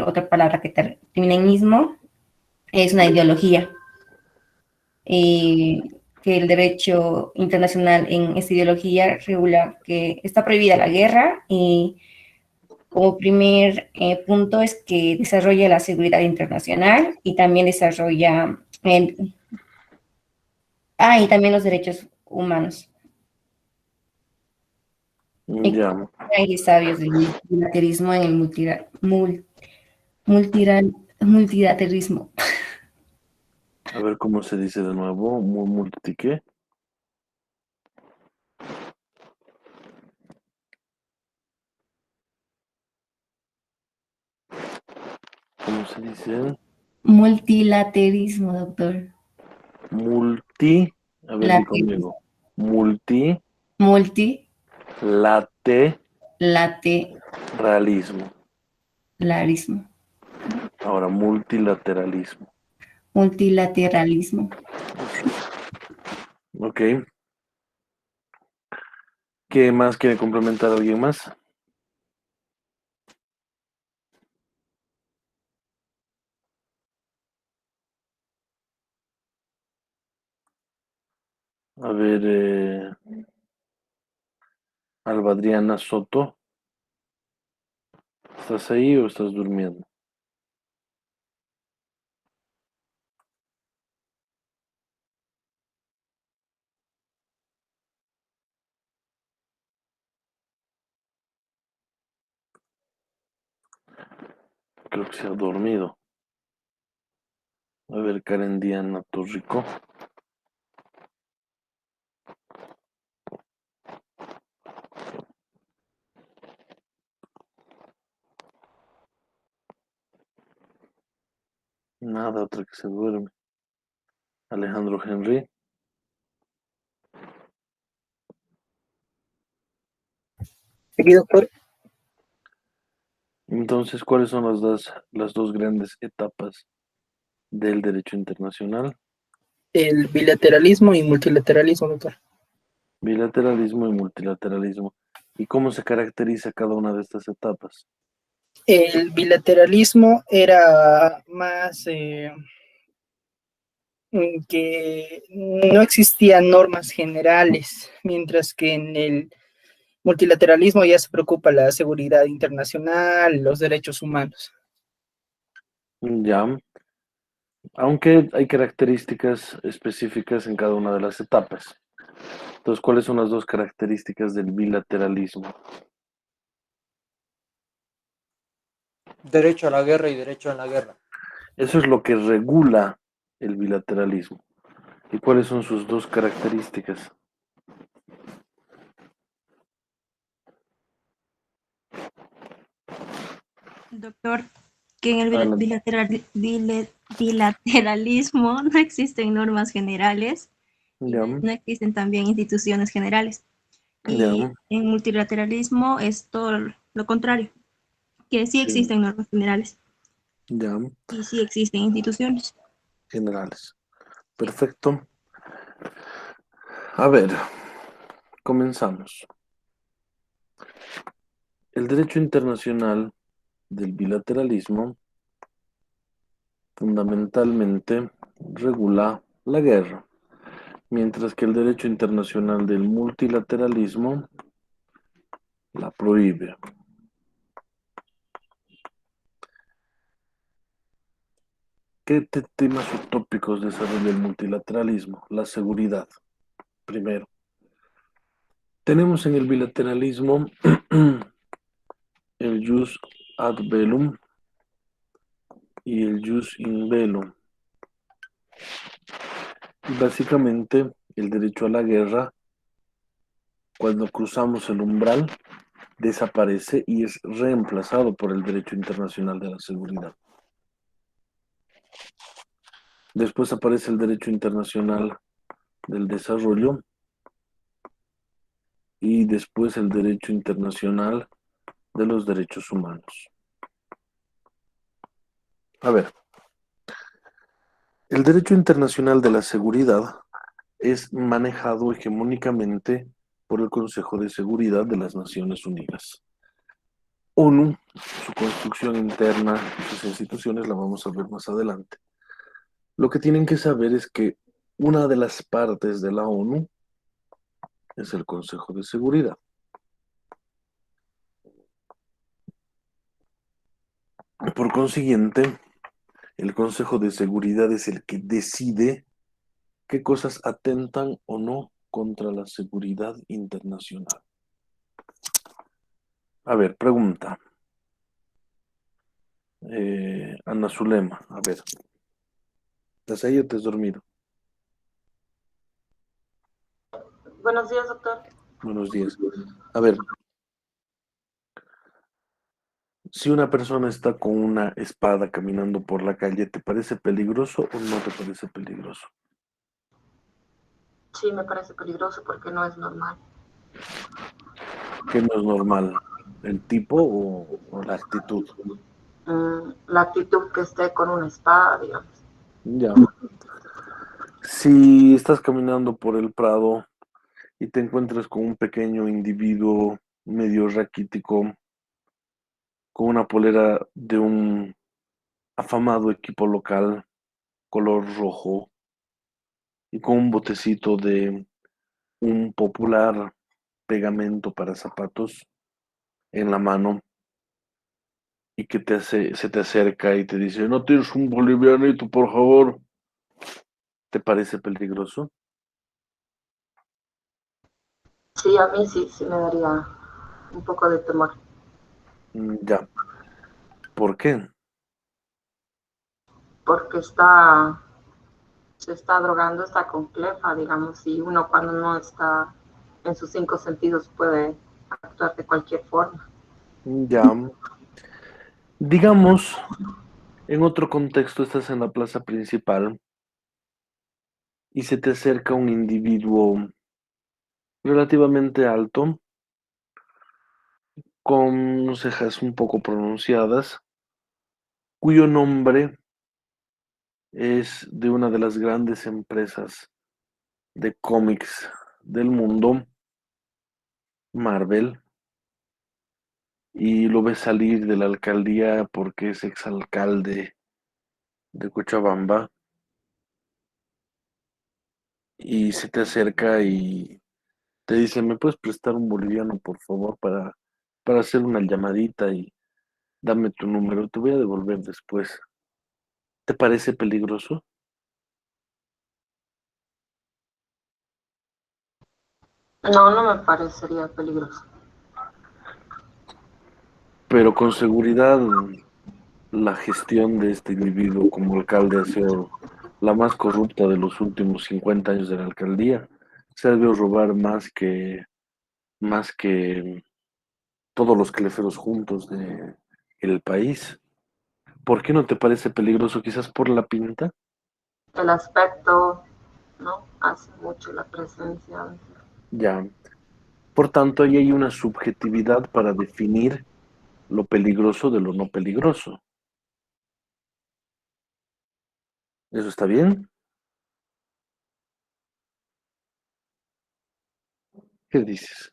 otra palabra que termina en mismo, es una ideología. Que el derecho internacional en esta ideología regula que está prohibida la guerra y como primer punto es que desarrolla la seguridad internacional y también desarrolla y también los derechos humanos. Ya. Hay sabios del multilateralismo en el multilateralismo. A ver cómo se dice de nuevo. Multi, ¿qué? ¿Cómo se dice? Multilaterismo, doctor. Multi. A ver, di Laterismo. conmigo. Multilateralismo. Multilateralismo. Ahora, multilateralismo. Multilateralismo. Ok. ¿Qué más quiere complementar alguien más? A ver, Alba Adriana Soto, ¿estás ahí o estás durmiendo? Creo que se ha dormido. A ver, Karen Diana Torrico. Nada, otra que se duerme. Alejandro Henry. Aquí, doctor, Entonces, ¿cuáles son las dos grandes etapas del derecho internacional? el bilateralismo y multilateralismo, doctor. Bilateralismo y multilateralismo. ¿Y cómo se caracteriza cada una de estas etapas? El bilateralismo era más que no existían normas generales, mientras que en el multilateralismo ya se preocupa la seguridad internacional, los derechos humanos. Ya, aunque hay características específicas en cada una de las etapas. Entonces, ¿cuáles son las dos características del bilateralismo? Derecho a la guerra y derecho en la guerra. Eso es lo que regula el bilateralismo. ¿Y cuáles son sus dos características? Doctor, que en el Adelante. bilateralismo no existen normas generales y Ya, no existen también instituciones generales. Y ya, en multilateralismo es todo lo contrario, que sí sí, existen normas generales ya, y sí existen instituciones. generales. Perfecto. A ver, comenzamos. El derecho internacional del bilateralismo fundamentalmente regula la guerra, mientras que el derecho internacional del multilateralismo la prohíbe. ¿Qué temas utópicos desarrolla el multilateralismo? La seguridad, primero. Tenemos en el bilateralismo el jus ad bellum y el jus in bello. Básicamente, el derecho a la guerra, cuando cruzamos el umbral, desaparece y es reemplazado por el derecho internacional de la seguridad. Después aparece el derecho internacional del desarrollo y después el derecho internacional de los derechos humanos. A ver, el derecho internacional de la seguridad es manejado hegemónicamente por el Consejo de Seguridad de las Naciones Unidas. ONU, su construcción interna y sus instituciones la vamos a ver más adelante. Lo que tienen que saber es que una de las partes de la ONU es el Consejo de Seguridad. Por consiguiente, el Consejo de Seguridad es el que decide qué cosas atentan o no contra la seguridad internacional. A ver, pregunta. Ana Zulema, a ver. ¿Estás ahí o te has dormido? Buenos días, doctor. Buenos días. A ver, si una persona está con una espada caminando por la calle, ¿te parece peligroso o no te parece peligroso? Sí, me parece peligroso porque no es normal. ¿Qué no es normal? ¿El tipo o la actitud? La actitud que esté con una espada, digamos. Ya. Si estás caminando por el Prado y te encuentras con un pequeño individuo medio raquítico, con una polera de un afamado equipo local, color rojo, y con un botecito de un popular pegamento para zapatos en la mano, y que se te acerca y te dice, ¿no tienes un bolivianito, por favor? ¿Te parece peligroso? Sí, a mí sí, sí me daría un poco de temor. Ya. ¿Por qué? Porque se está drogando, está con clefa, digamos, y uno cuando no está en sus cinco sentidos puede actuar de cualquier forma. Ya. Digamos, en otro contexto estás en la plaza principal y se te acerca un individuo relativamente alto, con cejas un poco pronunciadas, cuyo nombre es de una de las grandes empresas de cómics del mundo, Marvel, y lo ves salir de la alcaldía porque es exalcalde de Cochabamba, y se te acerca y te dice, ¿me puedes prestar un boliviano, por favor, para hacer una llamadita y dame tu número? Te voy a devolver después. ¿Te parece peligroso? No, no me parecería peligroso. Pero con seguridad la gestión de este individuo como alcalde ha sido la más corrupta de los últimos 50 años de la alcaldía. Se ha debido robar más que todos los cleferos juntos del país. ¿Por qué no te parece peligroso? Quizás por la pinta. El aspecto, ¿no? Hace mucho la presencia. Ya. Por tanto, ahí hay una subjetividad para definir lo peligroso de lo no peligroso. ¿Eso está bien? ¿Qué dices?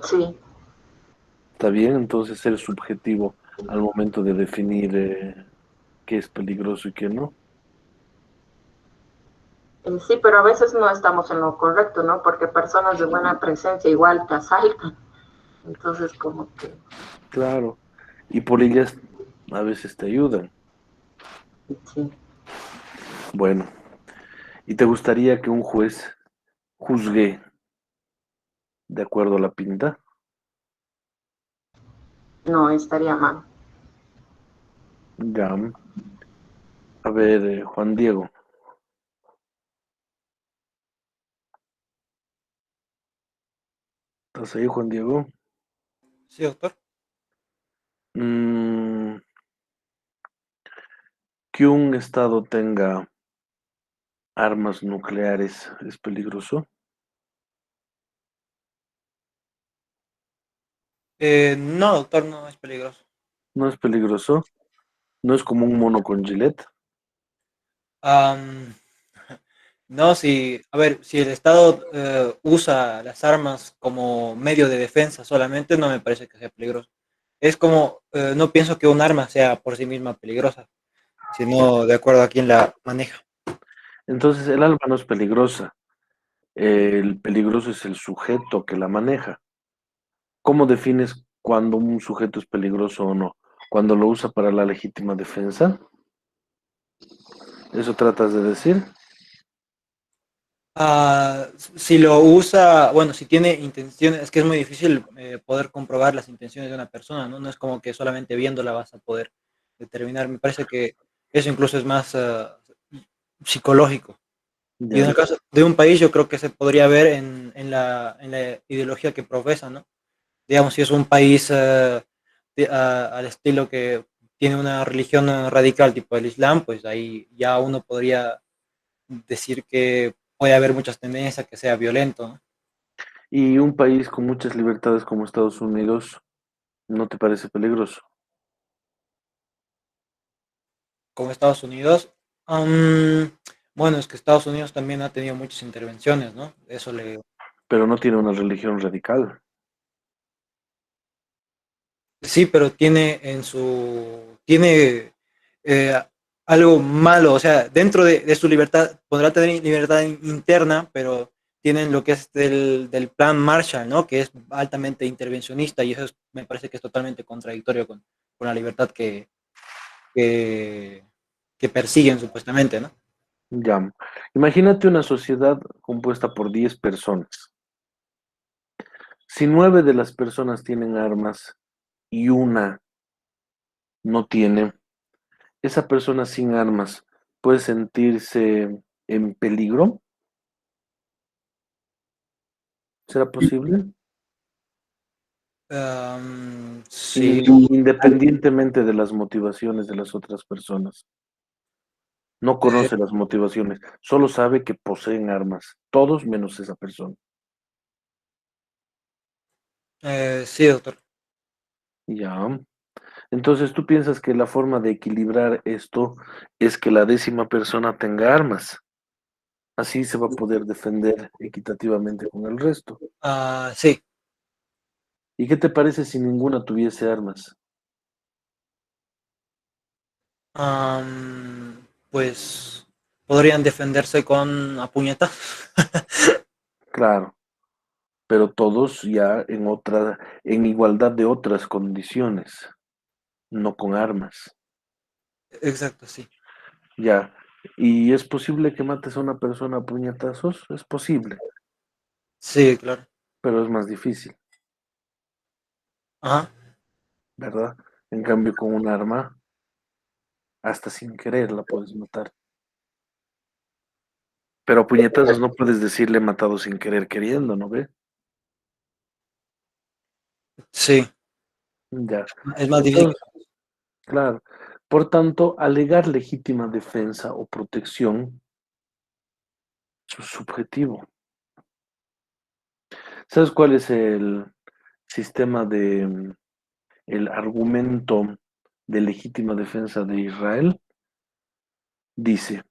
Sí, ¿Está bien? Entonces ser subjetivo al momento de definir qué es peligroso y qué no. sí, pero a veces no estamos en lo correcto, ¿no? Porque personas de buena presencia igual te asaltan. Entonces, como que, Claro. Y por ellas a veces te ayudan. sí. Bueno, ¿y te gustaría que un juez juzgue de acuerdo a la pinta? No, estaría mal. Ya. A ver, Juan Diego. ¿Estás ahí, Juan Diego? Sí, doctor. Mm, que un estado tenga armas nucleares es peligroso. No, doctor, no es peligroso. No es peligroso. No es como un mono con gilet. Am, no, si, a ver, si el Estado usa las armas como medio de defensa solamente, no me parece que sea peligroso. es como, no pienso que un arma sea por sí misma peligrosa, sino de acuerdo a quién la maneja. Entonces el alma no es peligrosa, el peligroso es el sujeto que la maneja. ¿Cómo defines cuando un sujeto es peligroso o no? ¿Cuando lo usa para la legítima defensa? ¿Eso tratas de decir? Si lo usa, bueno, si tiene intenciones, es que es muy difícil poder comprobar las intenciones de una persona, ¿no? No es como que solamente viéndola vas a poder determinar. Me parece que eso incluso es más psicológico. Y en Ya. el caso de un país, yo creo que se podría ver en la ideología que profesa, ¿no? Digamos, si es un país al estilo que tiene una religión radical tipo el Islam, pues ahí ya uno podría decir que puede haber muchas tendencias a que sea violento, ¿no? Y un país con muchas libertades como Estados Unidos, ¿no te parece peligroso? Como Estados Unidos. Bueno, es que Estados Unidos también ha tenido muchas intervenciones, ¿no? Eso le... Pero no tiene una religión radical. Sí, pero tiene en su... Tiene eh, algo malo, o sea, dentro de su libertad, podrá tener libertad interna, pero tienen lo que es del plan Marshall, ¿no? Que es altamente intervencionista y eso me parece que es totalmente contradictorio con la libertad que, que persiguen supuestamente, ¿no? Ya. Imagínate una sociedad compuesta por 10 personas. Si 9 de las personas tienen armas y una no tiene, esa persona sin armas puede sentirse en peligro. ¿Será posible? Sí, Independientemente de las motivaciones de las otras personas. No eh, conoce las motivaciones, solo sabe que poseen armas, todos menos esa persona. sí, doctor. Ya. Entonces, ¿tú piensas que la forma de equilibrar esto es que la 10ª persona tenga armas? Así se va a poder defender equitativamente con el resto. Sí, ¿Y qué te parece si ninguna tuviese armas? pues podrían defenderse con a puñetas. Claro, pero todos ya en igualdad de otras condiciones, no con armas. Exacto, sí. Ya. ¿Y es posible que mates a una persona a puñetazos? Es posible, Sí, claro. pero es más difícil, Ajá. ¿verdad? En cambio, con un arma, hasta sin querer la puedes matar. Pero a puñetazos no puedes decirle he matado sin querer queriendo, ¿no ve? Sí, Ya. es más difícil. Entonces, claro. Por tanto, alegar legítima defensa o protección es subjetivo. ¿Sabes cuál es el sistema el argumento de legítima defensa de Israel? Dice,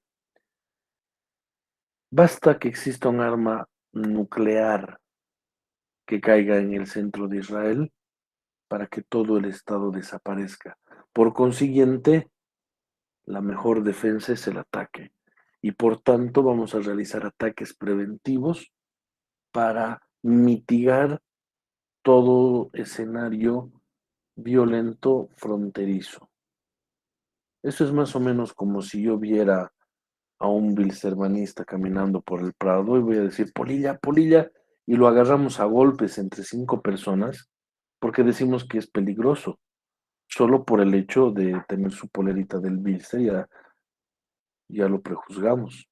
basta que exista un arma nuclear que caiga en el centro de Israel para que todo el Estado desaparezca. Por consiguiente, la mejor defensa es el ataque. Y por tanto vamos a realizar ataques preventivos para mitigar todo escenario violento fronterizo. Eso es más o menos como si yo viera a un bilstermanista caminando por el Prado y voy a decir, Polilla, Polilla, y lo agarramos a golpes entre 5 personas porque decimos que es peligroso, solo por el hecho de tener su polerita del Bilster, ya lo prejuzgamos.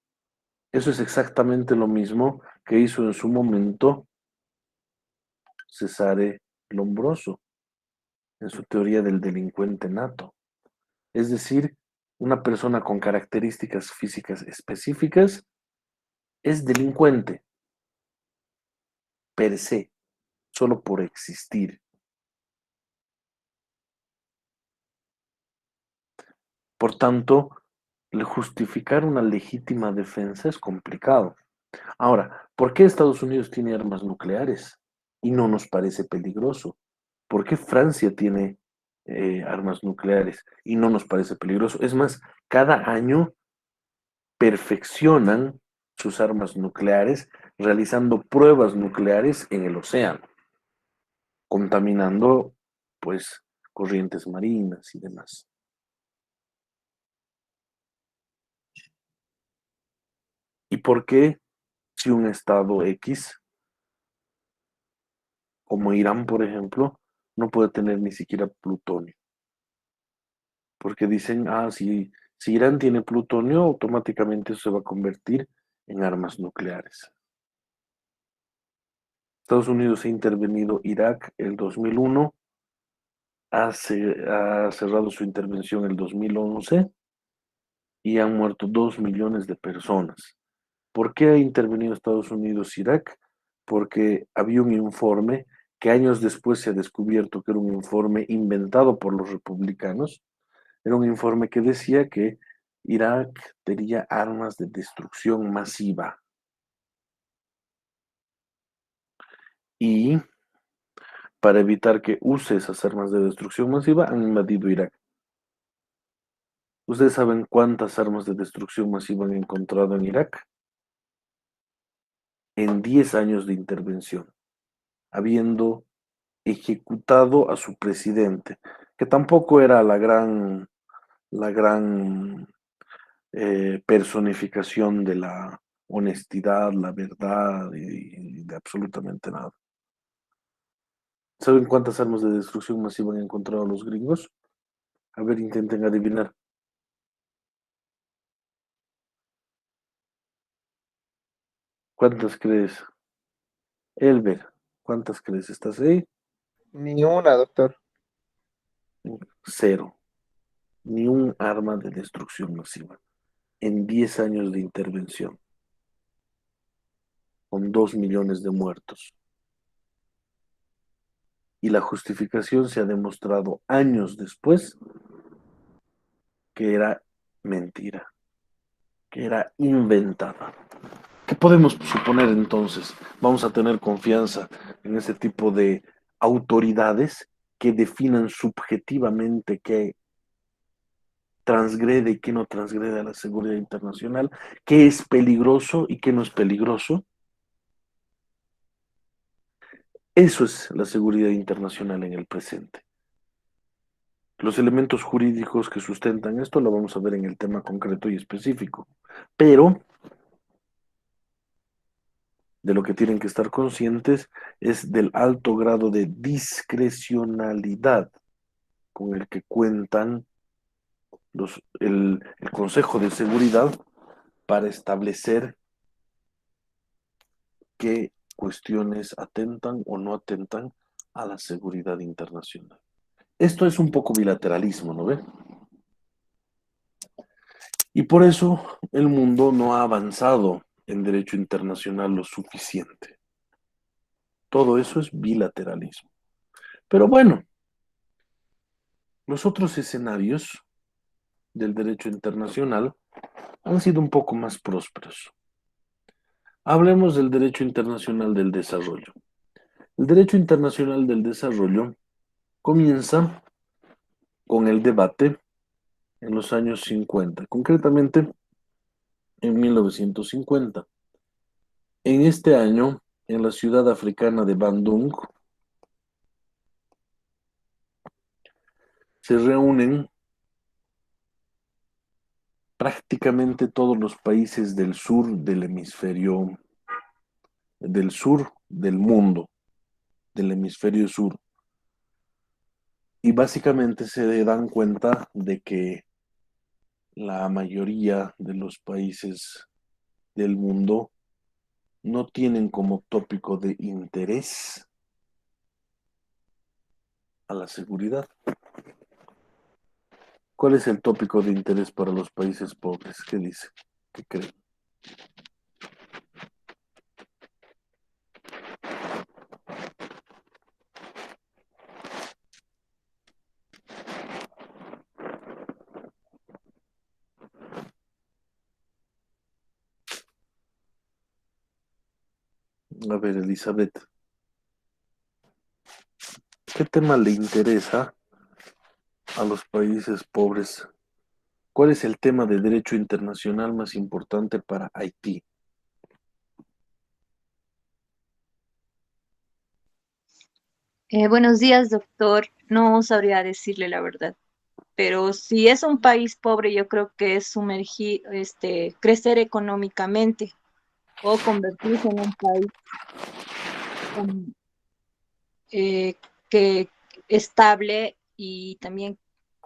Eso es exactamente lo mismo que hizo en su momento Cesare Lombroso en su teoría del delincuente nato. Es decir, una persona con características físicas específicas es delincuente per se, solo por existir. Por tanto, justificar una legítima defensa es complicado. Ahora, ¿por qué Estados Unidos tiene armas nucleares y no nos parece peligroso? ¿Por qué Francia tiene armas nucleares y no nos parece peligroso. Es más, cada año perfeccionan sus armas nucleares realizando pruebas nucleares en el océano, contaminando pues corrientes marinas y demás. ¿Y por qué si un estado X, como Irán, por ejemplo, no puede tener ni siquiera plutonio? Porque dicen, si Irán tiene plutonio, automáticamente eso se va a convertir en armas nucleares. Estados Unidos ha intervenido Irak el 2001, ha cerrado su intervención el 2011 y han muerto 2 millones de personas. ¿Por qué ha intervenido Estados Unidos Irak? Porque había un informe que años después se ha descubierto que era un informe inventado por los republicanos. Era un informe que decía que Irak tenía armas de destrucción masiva. Y para evitar que use esas armas de destrucción masiva, han invadido Irak. ¿Ustedes saben cuántas armas de destrucción masiva han encontrado en Irak? En 10 años de intervención, habiendo ejecutado a su presidente, que tampoco era la gran personificación de la honestidad, la verdad y de absolutamente nada. ¿Saben cuántas armas de destrucción masiva han encontrado los gringos? A ver, intenten adivinar. ¿Cuántas crees? Elber, ¿cuántas crees? ¿Estás ahí? Ni una, doctor. 0. Ni un arma de destrucción masiva. En 10 años de intervención, con 2 millones de muertos. Y la justificación se ha demostrado años después que era mentira, que era inventada. ¿Qué podemos suponer entonces? Vamos a tener confianza en ese tipo de autoridades que definan subjetivamente qué transgrede y qué no transgrede a la seguridad internacional, qué es peligroso y qué no es peligroso. Eso es la seguridad internacional en el presente. Los elementos jurídicos que sustentan esto lo vamos a ver en el tema concreto y específico, pero de lo que tienen que estar conscientes es del alto grado de discrecionalidad con el que cuentan el Consejo de Seguridad para establecer qué cuestiones atentan o no atentan a la seguridad internacional. Esto es un poco bilateralismo, ¿no ve? Y por eso el mundo no ha avanzado en derecho internacional lo suficiente. Todo eso es bilateralismo. Pero bueno, los otros escenarios del derecho internacional han sido un poco más prósperos. Hablemos del derecho internacional del desarrollo. El derecho internacional del desarrollo comienza con el debate en los años 50, concretamente en 1950. En este año, en la ciudad africana de Bandung, se reúnen prácticamente todos los países del sur del hemisferio, del sur del mundo, del hemisferio sur. Y básicamente se dan cuenta de que la mayoría de los países del mundo no tienen como tópico de interés a la seguridad. ¿Cuál es el tópico de interés para los países pobres? ¿Qué dice? ¿Qué creen? A ver, Elizabeth, ¿qué tema le interesa a los países pobres, ¿cuál es el tema de derecho internacional más importante para Haití? Buenos días, doctor. No sabría decirle la verdad, pero si es un país pobre, yo creo que es sumergir, crecer económicamente o convertirse en un país con- eh, que estable y también,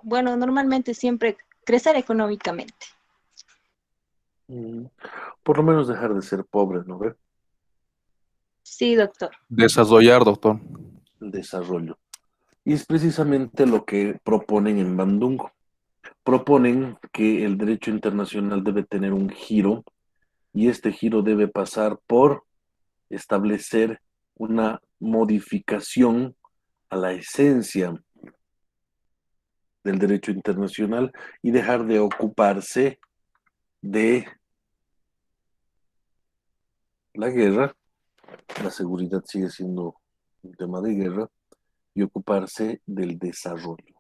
bueno, normalmente siempre crecer económicamente. Mm, Por lo menos dejar de ser pobres, ¿no ve? Sí, doctor. Desarrollar, doctor. El desarrollo. Y es precisamente lo que proponen en Bandung. Proponen que el derecho internacional debe tener un giro y este giro debe pasar por establecer una modificación a la esencia del derecho internacional y dejar de ocuparse de la guerra. La seguridad sigue siendo un tema de guerra y ocuparse del desarrollo.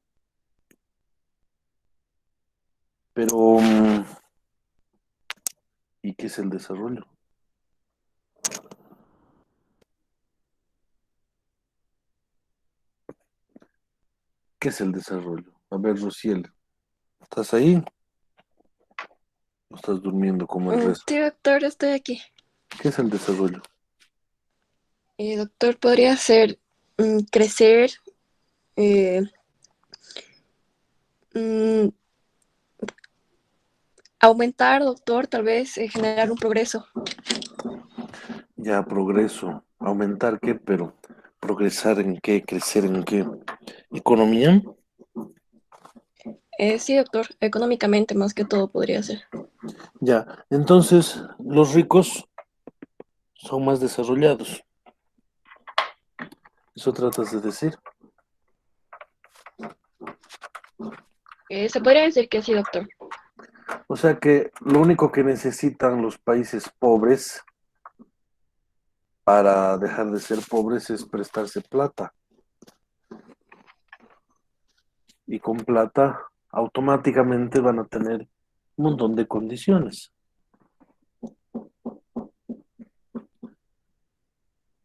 Pero, ¿y qué es el desarrollo? ¿Qué es el desarrollo? A ver, Rociel, ¿estás ahí? ¿O estás durmiendo como el resto? Sí, doctor, estoy aquí. ¿Qué es el desarrollo? Doctor, podría ser crecer, eh, mm, aumentar, doctor, tal vez generar un progreso. Ya, progreso. ¿Aumentar qué? Pero, ¿progresar en qué? ¿Crecer en qué? ¿Economía? Sí, doctor, económicamente más que todo podría ser. Ya, entonces los ricos son más desarrollados. ¿Eso tratas de decir? Se podría decir que sí, doctor. O sea que lo único que necesitan los países pobres para dejar de ser pobres es prestarse plata. Y con plata automáticamente van a tener un montón de condiciones.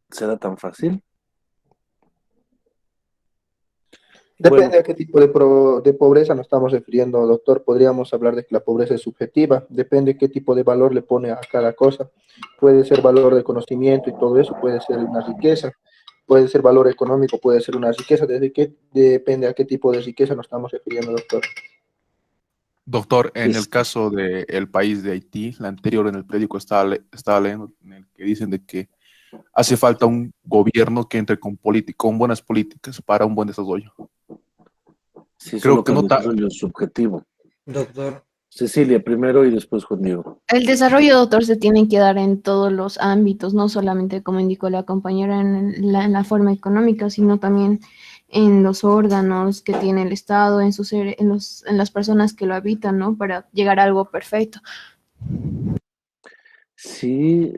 ¿Será tan fácil? Bueno, Depende a qué tipo de pobreza nos estamos refiriendo, doctor. Podríamos hablar de que la pobreza es subjetiva, depende qué tipo de valor le pone a cada cosa. Puede ser valor de conocimiento y todo eso, puede ser una riqueza, puede ser valor económico, puede ser una riqueza. ¿Desde qué depende a qué tipo de riqueza nos estamos refiriendo, doctor? Doctor, en el es- caso del país de Haití, la anterior en el periódico estaba leyendo en el que dicen de que hace falta un gobierno que entre con buenas políticas para un buen desarrollo. sí, Creo solo que que el no ta- desarrollo es subjetivo. Doctor, Cecilia primero y después Juan Diego. El desarrollo, doctor, se tiene que dar en todos los ámbitos, no solamente, como indicó la compañera, en la forma económica, sino también en los órganos que tiene el Estado, en las personas que lo habitan, ¿no? Para llegar a algo perfecto. Sí,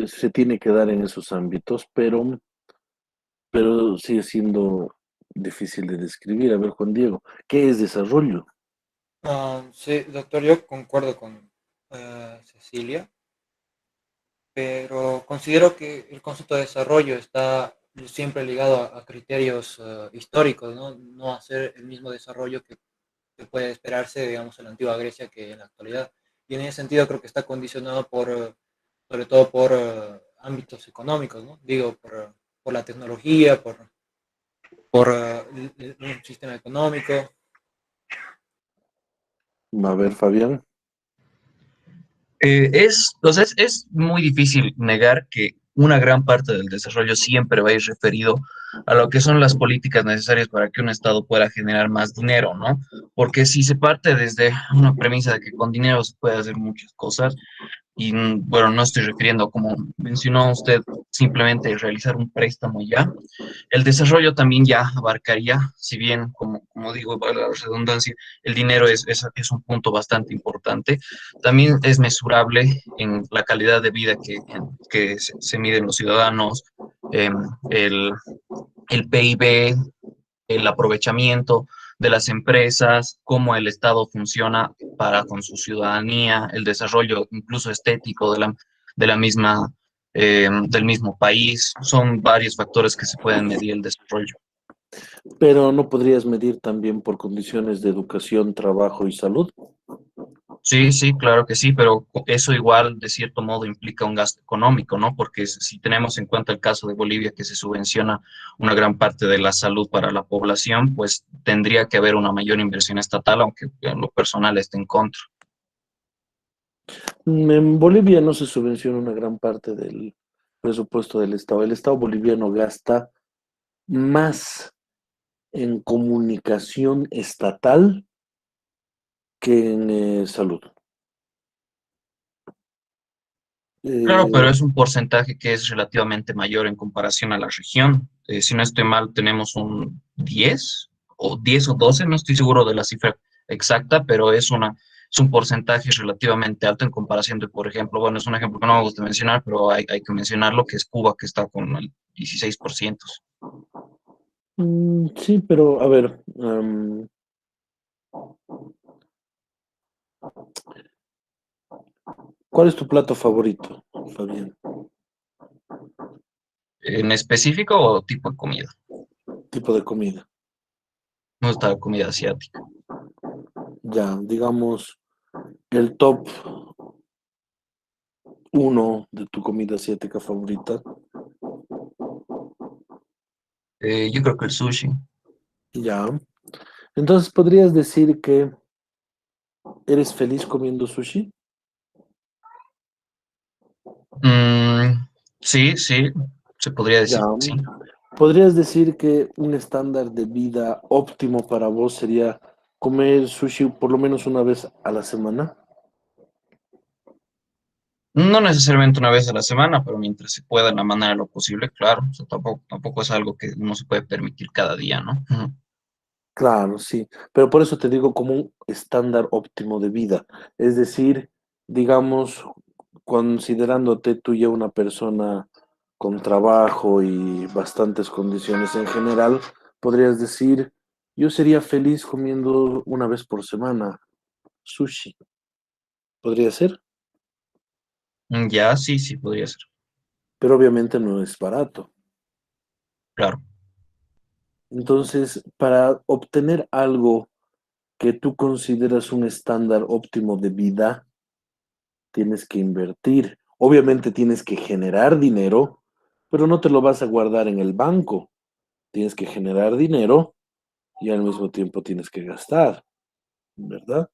se tiene que dar en esos ámbitos, pero sigue siendo difícil de describir. A ver, Juan Diego, ¿qué es desarrollo? sí, doctor, yo concuerdo con Cecilia, pero considero que el concepto de desarrollo está siempre ligado a criterios históricos, ¿no? No hacer el mismo desarrollo que puede esperarse, digamos, en la antigua Grecia que en la actualidad. Y en ese sentido creo que está condicionado sobre todo por ámbitos económicos, ¿no? Digo, por la tecnología, por un sistema económico. A ver, Fabián. Es muy difícil negar que una gran parte del desarrollo siempre va a ir referido a lo que son las políticas necesarias para que un Estado pueda generar más dinero, ¿no? Porque si se parte desde una premisa de que con dinero se puede hacer muchas cosas, y bueno, no estoy refiriendo, como mencionó usted, simplemente realizar un préstamo y ya. El desarrollo también ya abarcaría, si bien, como digo, para la redundancia, el dinero es un punto bastante importante, también es mesurable en la calidad de vida que se miden los ciudadanos, em, el, el PIB, el aprovechamiento, de las empresas, cómo el Estado funciona para con su ciudadanía, el desarrollo incluso estético de la misma, del mismo país. Son varios factores que se pueden medir el desarrollo. Pero no podrías medir también por condiciones de educación, trabajo y salud. Sí, sí, claro que sí, pero eso igual de cierto modo implica un gasto económico, ¿no? Porque si tenemos en cuenta el caso de Bolivia, que se subvenciona una gran parte de la salud para la población, pues tendría que haber una mayor inversión estatal, aunque en lo personal esté en contra. En Bolivia no se subvenciona una gran parte del presupuesto del Estado. El Estado boliviano gasta más en comunicación estatal que en salud. Claro, pero Eh, es un porcentaje que es relativamente mayor en comparación a la región. Si no estoy mal, tenemos un 10 o 12, no estoy seguro de la cifra exacta, pero es un porcentaje relativamente alto en comparación de, por ejemplo, bueno, es un ejemplo que no me gusta mencionar, pero hay que mencionarlo, que es Cuba, que está con el 16%. sí, pero a ver, ¿cuál es tu plato favorito, Fabián? ¿En específico o tipo de comida? Tipo de comida. Me gusta la comida asiática. Ya, digamos, el top uno de tu comida asiática favorita. Yo creo que el sushi. Ya. Entonces, ¿podrías decir que eres feliz comiendo sushi? Sí, sí, se podría Ya. decir que sí. ¿Podrías decir que un estándar de vida óptimo para vos sería comer sushi por lo menos una vez a la semana? No necesariamente una vez a la semana, pero mientras se pueda, en la manera de lo posible, claro. O sea, tampoco es algo que uno se puede permitir cada día, ¿no? Ujú. Claro, sí, pero por eso te digo como un estándar óptimo de vida. Es decir, digamos, considerándote tú ya una persona con trabajo y bastantes condiciones en general, podrías decir, yo sería feliz comiendo una vez por semana sushi. ¿Podría ser? Ya, sí, sí, podría ser. Pero obviamente no es barato. Claro. Entonces, para obtener algo que tú consideras un estándar óptimo de vida, tienes que invertir. Obviamente tienes que generar dinero, pero no te lo vas a guardar en el banco. Tienes que generar dinero y al mismo tiempo tienes que gastar, ¿verdad?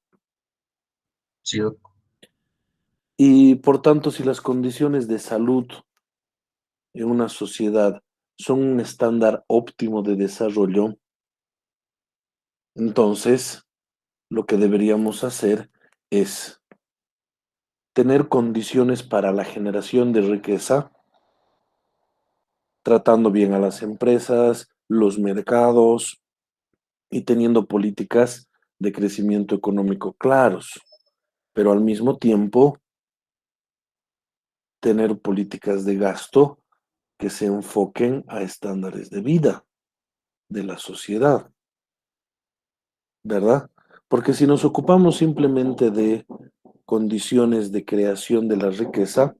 Sí, Y por tanto, si las condiciones de salud en una sociedad son un estándar óptimo de desarrollo, entonces lo que deberíamos hacer es tener condiciones para la generación de riqueza, tratando bien a las empresas, los mercados y teniendo políticas de crecimiento económico claros, pero al mismo tiempo tener políticas de gasto que se enfoquen a estándares de vida de la sociedad, ¿verdad? Porque si nos ocupamos simplemente de condiciones de creación de la riqueza,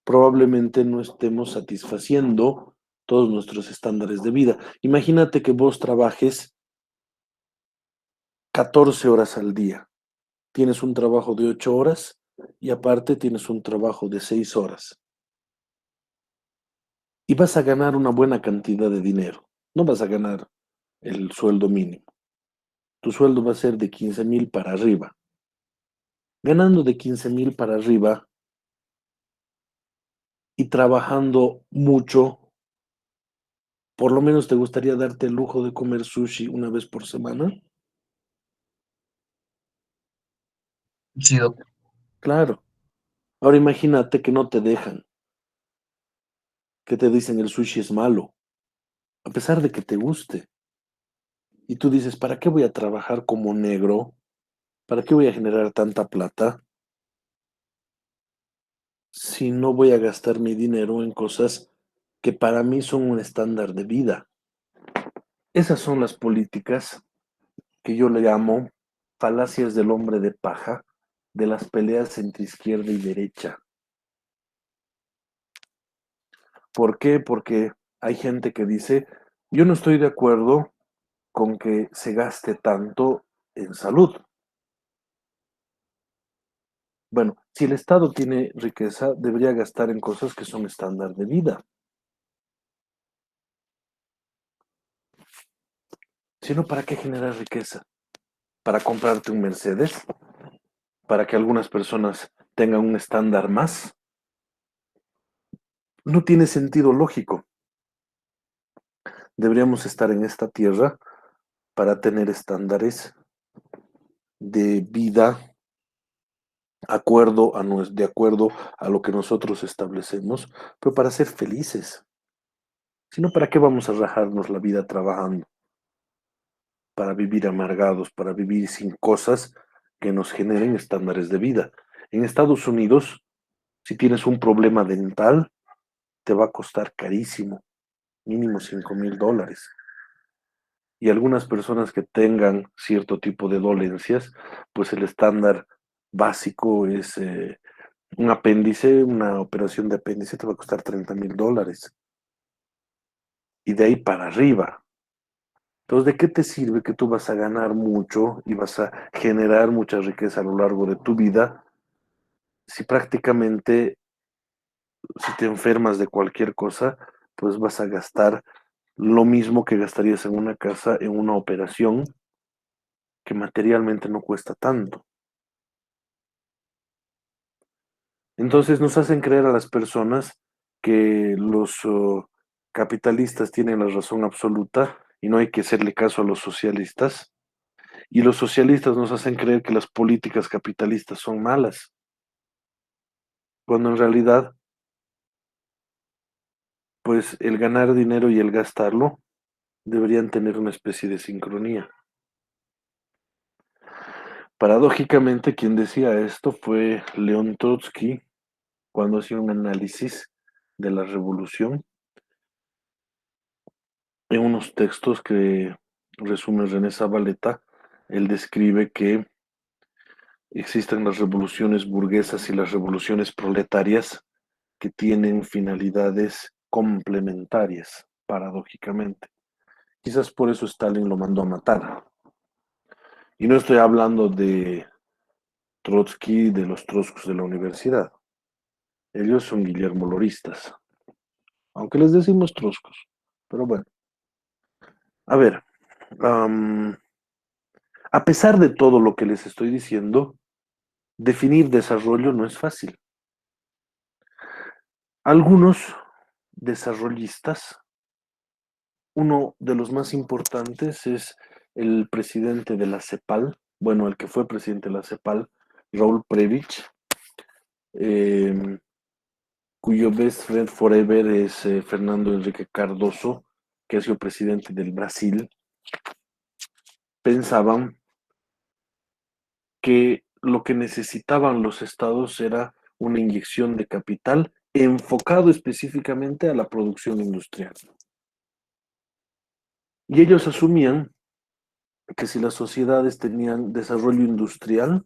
probablemente no estemos satisfaciendo todos nuestros estándares de vida. Imagínate que vos trabajes 14 horas al día. Tienes un trabajo de 8 horas y aparte tienes un trabajo de 6 horas. Y vas a ganar una buena cantidad de dinero. No vas a ganar el sueldo mínimo. Tu sueldo va a ser de 15,000 para arriba. Ganando de 15,000 para arriba y trabajando mucho, por lo menos te gustaría darte el lujo de comer sushi una vez por semana. sí, doc. Claro. Ahora imagínate que no te dejan, que te dicen el sushi es malo, a pesar de que te guste. Y tú dices, ¿para qué voy a trabajar como negro? ¿Para qué voy a generar tanta plata si no voy a gastar mi dinero en cosas que para mí son un estándar de vida? Esas son las políticas que yo le llamo falacias del hombre de paja, de las peleas entre izquierda y derecha. ¿Por qué? Porque hay gente que dice, yo no estoy de acuerdo con que se gaste tanto en salud. Bueno, si el Estado tiene riqueza, debería gastar en cosas que son estándar de vida. Si no, ¿para qué generar riqueza? ¿Para comprarte un Mercedes? ¿Para que algunas personas tengan un estándar más? No tiene sentido lógico. Deberíamos estar en esta tierra para tener estándares de vida de acuerdo a lo que nosotros establecemos, pero para ser felices. Si no, ¿para qué vamos a rajarnos la vida trabajando? Para vivir amargados, para vivir sin cosas que nos generen estándares de vida. En Estados Unidos, si tienes un problema dental, te va a costar carísimo, mínimo $5,000. Y algunas personas que tengan cierto tipo de dolencias, pues el estándar básico es un apéndice, una operación de apéndice te va a costar $30,000. Y de ahí para arriba. Entonces, ¿de qué te sirve que tú vas a ganar mucho y vas a generar mucha riqueza a lo largo de tu vida si prácticamente, si te enfermas de cualquier cosa, pues vas a gastar lo mismo que gastarías en una casa, en una operación que materialmente no cuesta tanto? Entonces nos hacen creer a las personas que los capitalistas tienen la razón absoluta y no hay que hacerle caso a los socialistas. Y los socialistas nos hacen creer que las políticas capitalistas son malas, cuando en realidad, pues el ganar dinero y el gastarlo deberían tener una especie de sincronía. Paradójicamente, quien decía esto fue León Trotsky cuando hacía un análisis de la revolución en unos textos que resume René Zabaleta. Él describe que existen las revoluciones burguesas y las revoluciones proletarias que tienen finalidades complementarias, paradójicamente. Quizás por eso Stalin lo mandó a matar. Y no estoy hablando de Trotsky, de los trotskos de la universidad. Ellos son Guillermo Loristas, aunque les decimos trotskos. Pero bueno, a ver, a pesar de todo lo que les estoy diciendo, definir desarrollo no es fácil. Algunos desarrollistas, uno de los más importantes es el presidente de la CEPAL, bueno, el que fue presidente de la CEPAL, Raúl Prebisch, cuyo best friend forever es Fernando Henrique Cardoso, que ha sido presidente del Brasil. Pensaban que lo que necesitaban los estados era una inyección de capital enfocado específicamente a la producción industrial. Y ellos asumían que si las sociedades tenían desarrollo industrial,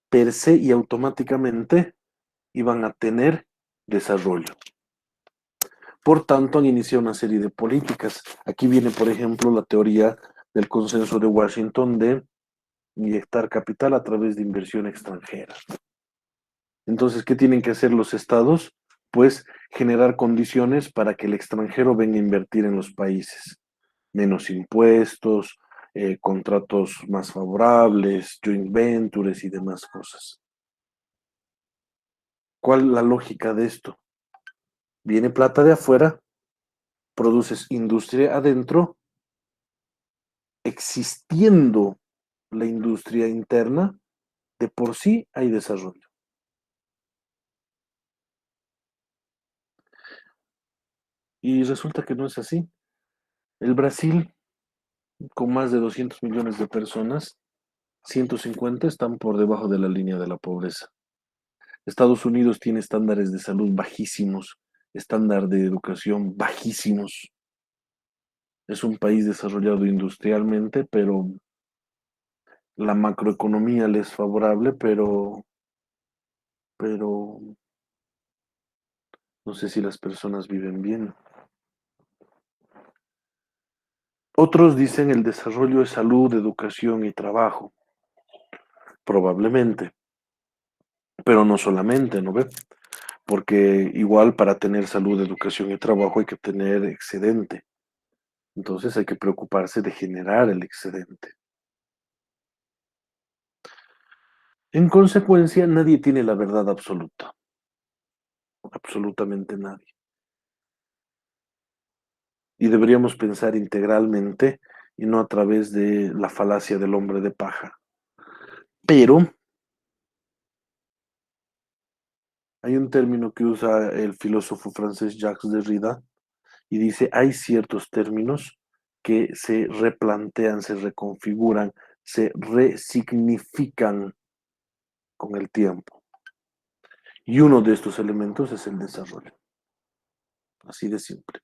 per se y automáticamente iban a tener desarrollo. Por tanto, han iniciado una serie de políticas. Aquí viene, por ejemplo, la teoría del consenso de Washington de inyectar capital a través de inversión extranjera. Entonces, ¿qué tienen que hacer los estados? Pues generar condiciones para que el extranjero venga a invertir en los países. Menos impuestos, contratos más favorables, joint ventures y demás cosas. ¿Cuál es la lógica de esto? Viene plata de afuera, produces industria adentro, existiendo la industria interna, de por sí hay desarrollo. Y resulta que no es así. El Brasil, con más de 200 millones de personas, 150 están por debajo de la línea de la pobreza. Estados Unidos tiene estándares de salud bajísimos, estándar de educación bajísimos. Es un país desarrollado industrialmente, pero la macroeconomía le es favorable, pero no sé si las personas viven bien. Otros dicen el desarrollo es salud, educación y trabajo. Probablemente, pero no solamente, ¿no ve? Porque igual para tener salud, educación y trabajo hay que tener excedente. Entonces hay que preocuparse de generar el excedente. En consecuencia, nadie tiene la verdad absoluta. Absolutamente nadie. Y deberíamos pensar integralmente y no a través de la falacia del hombre de paja. Pero hay un término que usa el filósofo francés Jacques Derrida y dice, hay ciertos términos que se replantean, se reconfiguran, se resignifican con el tiempo. Y uno de estos elementos es el desarrollo. Así de simple.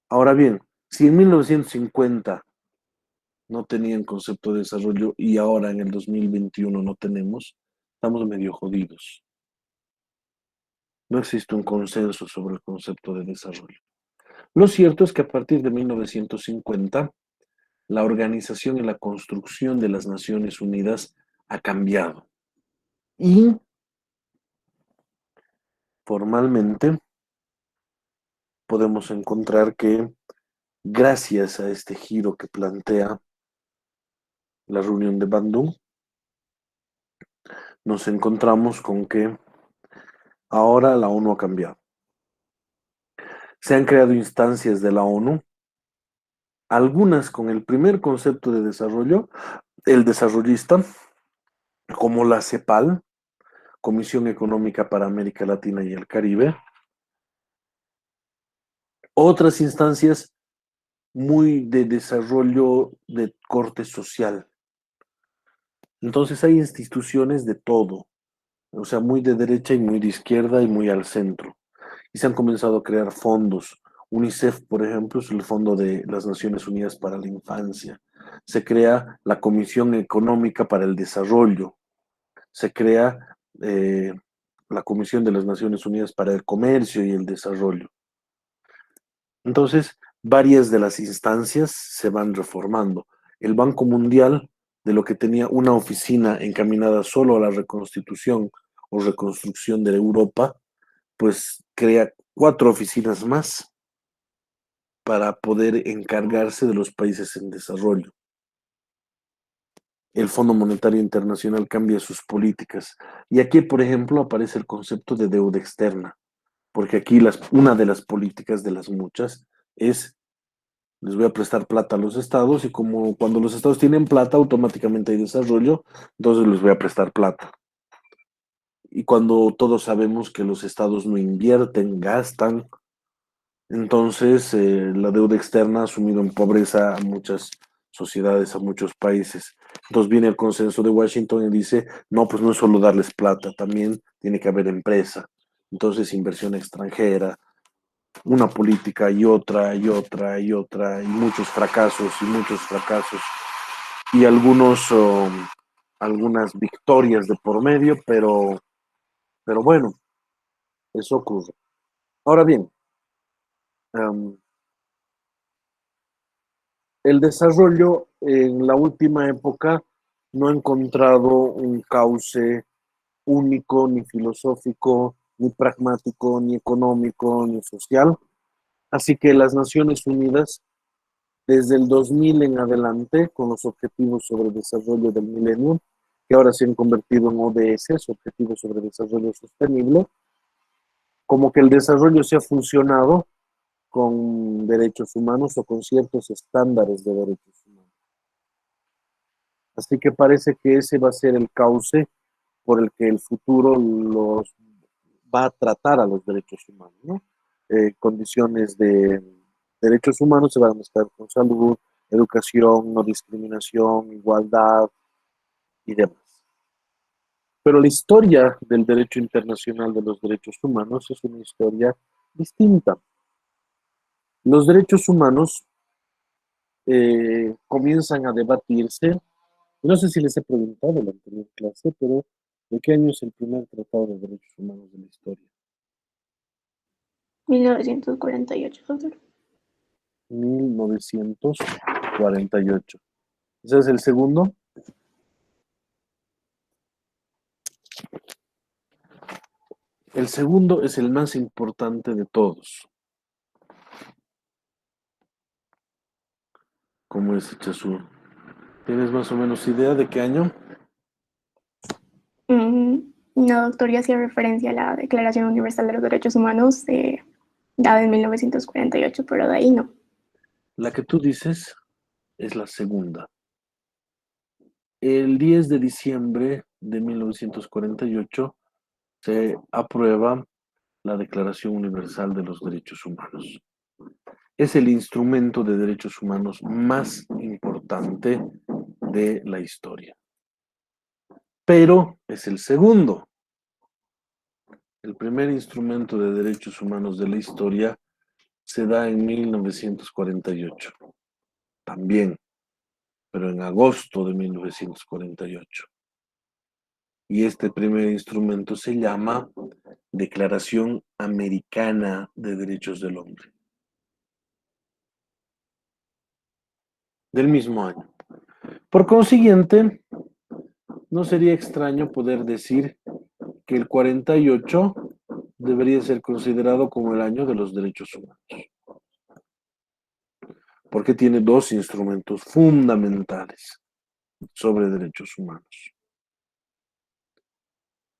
Ahora bien, si en 1950 no tenían concepto de desarrollo y ahora en el 2021 no tenemos, estamos medio jodidos. No existe un consenso sobre el concepto de desarrollo. Lo cierto es que a partir de 1950, la organización y la construcción de las Naciones Unidas ha cambiado. Y formalmente podemos encontrar que gracias a este giro que plantea la reunión de Bandung, nos encontramos con que ahora la ONU ha cambiado. Se han creado instancias de la ONU, algunas con el primer concepto de desarrollo, el desarrollista, como la CEPAL, Comisión Económica para América Latina y el Caribe. Otras instancias muy de desarrollo de corte social. Entonces hay instituciones de todo, o sea, muy de derecha y muy de izquierda y muy al centro. Y se han comenzado a crear fondos. UNICEF, por ejemplo, es el Fondo de las Naciones Unidas para la Infancia. Se crea la Comisión Económica para el Desarrollo. Se crea la Comisión de las Naciones Unidas para el Comercio y el Desarrollo. Entonces, varias de las instancias se van reformando. El Banco Mundial, de lo que tenía una oficina encaminada solo a la reconstitución o reconstrucción de Europa, pues crea 4 oficinas más para poder encargarse de los países en desarrollo. El Fondo Monetario Internacional cambia sus políticas. Y aquí, por ejemplo, aparece el concepto de deuda externa, porque aquí una de las políticas de las muchas es, les voy a prestar plata a los estados y como cuando los estados tienen plata, automáticamente hay desarrollo, entonces les voy a prestar plata. Y cuando todos sabemos que los estados no invierten, gastan, entonces la deuda externa ha sumido en pobreza a muchas sociedades, a muchos países. Entonces viene el consenso de Washington y dice, no, pues no es solo darles plata, también tiene que haber empresa. Entonces inversión extranjera, una política y otra y otra y otra, y muchos fracasos y algunas victorias de por medio, pero bueno, eso ocurre. Ahora bien, el desarrollo en la última época no ha encontrado un cauce único, ni filosófico, ni pragmático, ni económico, ni social. Así que las Naciones Unidas, desde el 2000 en adelante, con los Objetivos sobre Desarrollo del Milenio, que ahora se han convertido en ODS, Objetivos sobre Desarrollo Sostenible, como que el desarrollo se ha fusionado con derechos humanos o con ciertos estándares de derechos humanos. Así que parece que ese va a ser el cauce por el que el futuro los va a tratar a los derechos humanos, ¿no? Condiciones de derechos humanos se van a mezclar con salud, educación, no discriminación, igualdad y demás. Pero la historia del derecho internacional de los derechos humanos es una historia distinta. Los derechos humanos comienzan a debatirse. No sé si les he preguntado en la anterior clase, pero ¿de qué año es el primer tratado de derechos humanos de la historia? 1948, doctor. 1948. ¿Ese es el segundo? El segundo es el más importante de todos. ¿Cómo es, Chasú? ¿Tienes más o menos idea de qué año? No, doctor, ya hacía referencia a la Declaración Universal de los Derechos Humanos, dada en 1948, pero de ahí no. La que tú dices es la segunda. El 10 de diciembre de 1948 se aprueba la Declaración Universal de los Derechos Humanos. Es el instrumento de derechos humanos más importante de la historia. Pero es el segundo. El primer instrumento de derechos humanos de la historia se da en 1948. También, pero en agosto de 1948. Y este primer instrumento se llama Declaración Americana de Derechos del Hombre. Del mismo año. Por consiguiente, no sería extraño poder decir que el 48 debería ser considerado como el año de los derechos humanos. Porque tiene dos instrumentos fundamentales sobre derechos humanos.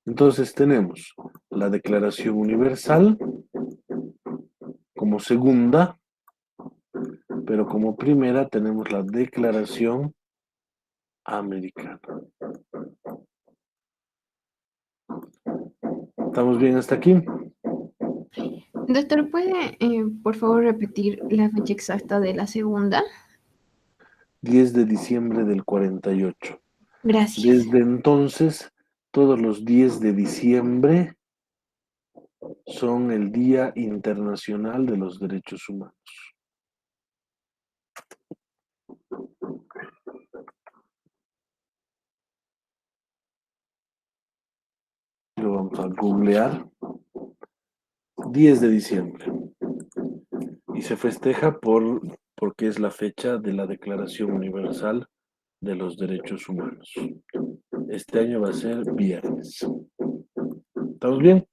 Entonces tenemos la Declaración Universal como segunda, pero como primera tenemos la Declaración Americana. ¿Estamos bien hasta aquí? Doctor, ¿puede por favor repetir la fecha exacta de la segunda? 10 de diciembre del 48. Gracias. Desde entonces, todos los 10 de diciembre son el Día Internacional de los Derechos Humanos. Lo vamos a googlear. 10 de diciembre. Y se festeja porque es la fecha de la Declaración Universal de los Derechos Humanos. Este año va a ser viernes. ¿Estamos bien?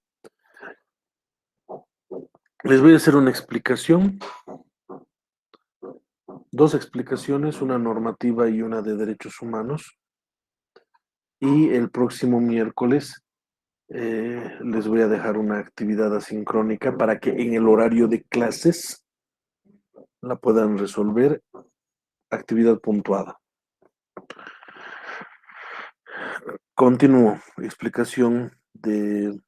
Les voy a hacer una explicación. Dos explicaciones, una normativa y una de derechos humanos. Y el próximo miércoles les voy a dejar una actividad asincrónica para que en el horario de clases la puedan resolver. Actividad puntuada. Continúo. Explicación de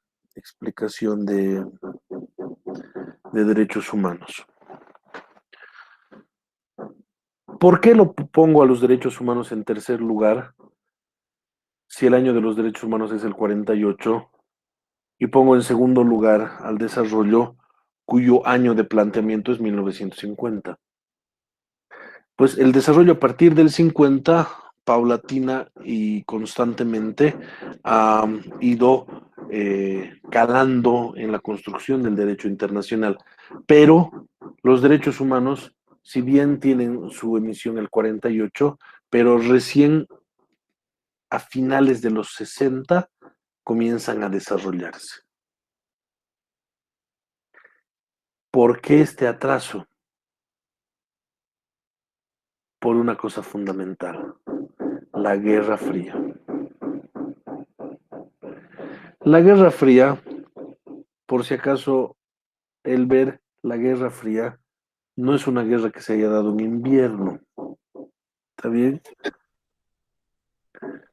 derechos humanos. ¿Por qué lo pongo a los derechos humanos en tercer lugar si el año de los derechos humanos es el 48 y pongo en segundo lugar al desarrollo cuyo año de planteamiento es 1950? Pues el desarrollo a partir del 50, paulatina y constantemente, ha ido calando en la construcción del derecho internacional. Pero los derechos humanos, si bien tienen su emisión el 48, pero recién a finales de los 60 comienzan a desarrollarse. ¿Por qué este atraso? Por una cosa fundamental, la Guerra Fría. La Guerra Fría, por si acaso, el ver la Guerra Fría no es una guerra que se haya dado en invierno. ¿Está bien?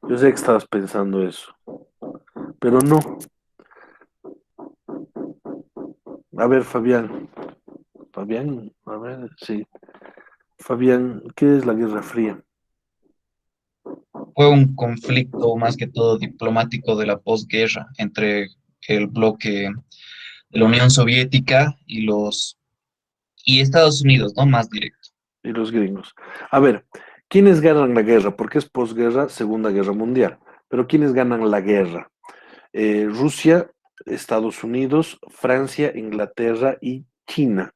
Yo sé que estabas pensando eso, pero no. A ver, Fabián, a ver, sí. Fabián, ¿qué es la Guerra Fría? Fue un conflicto más que todo diplomático de la posguerra entre el bloque de la Unión Soviética y los y Estados Unidos, ¿no? Más directo. Y los gringos. A ver, ¿quiénes ganan la guerra? Porque es posguerra, Segunda Guerra Mundial. Pero ¿quiénes ganan la guerra? Rusia, Estados Unidos, Francia, Inglaterra y China.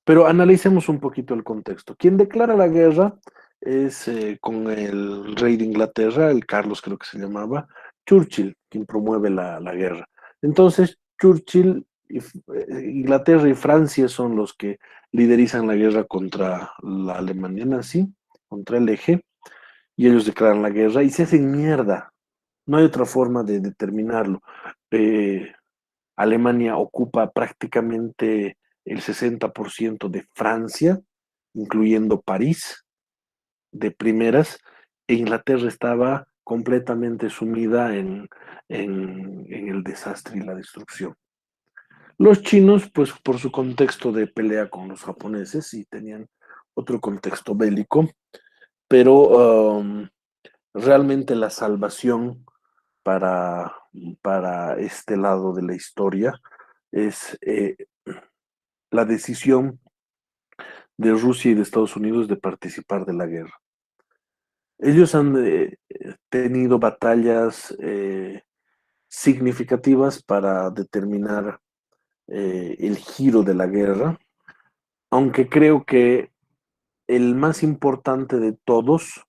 Pero analicemos un poquito el contexto. Quien declara la guerra es con el rey de Inglaterra, el Carlos creo que se llamaba, Churchill, quien promueve la guerra. Entonces, Churchill, Inglaterra y Francia son los que liderizan la guerra contra la Alemania nazi, contra el eje, y ellos declaran la guerra y se hacen mierda. No hay otra forma de determinarlo. Alemania ocupa prácticamente el 60% de Francia, incluyendo París, de primeras, e Inglaterra estaba completamente sumida en el desastre y la destrucción. Los chinos, pues por su contexto de pelea con los japoneses, sí tenían otro contexto bélico, pero realmente la salvación para este lado de la historia es la decisión de Rusia y de Estados Unidos de participar de la guerra. Ellos han tenido batallas significativas para determinar el giro de la guerra, aunque creo que el más importante de todos